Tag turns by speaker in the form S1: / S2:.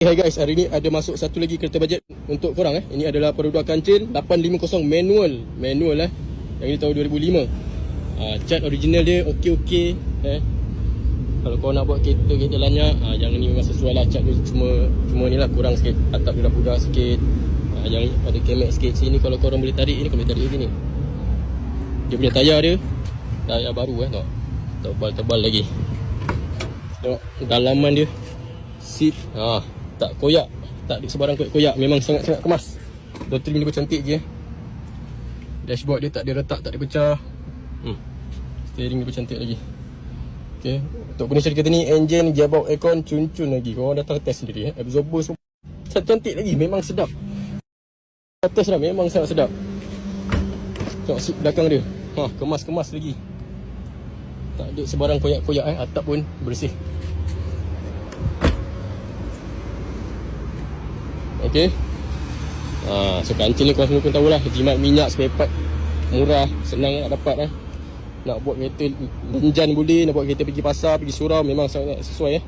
S1: Hai guys, hari ni ada masuk satu lagi kereta bajet untuk korang Ini adalah Perodua Kancil 850 manual Yang ini tahun 2005. Cat original dia okey Kalau kau nak buat kereta lanyak, yang ni memang sesuai lah. Cat dia cuma ni lah, kurang sikit. Atap dia dah pudar sikit. Yang ni ada kemek sikit. Sini kalau korang boleh tarik, ini kau boleh tarik sini. Dia punya tayar dia tayar baru tengok. Tebal-tebal lagi. Tengok dalaman dia. Seat tak koyak, tak ada sebarang koyak. Memang sangat-sangat kemas. Dotrim dia pun cantik je. Dashboard dia tak ada retak, tak ada pecah. Steering dia pun cantik lagi. Okay. Untuk furniture kereta ni, enjin, gearbox, aircon, cun-cun lagi. Korang datang test sendiri Absorber semua cantik lagi, memang sedap. Atas dah memang sangat sedap. Tengok seat belakang dia. Kemas-kemas lagi. Tak ada sebarang koyak-koyak Atap pun bersih. Okay. So Kancil ni korang semua pun tahulah, jimat minyak, spare part murah, senang nak dapat Nak buat kereta lenjan boleh, nak buat kereta pergi pasar, pergi surau, memang sangat sesuai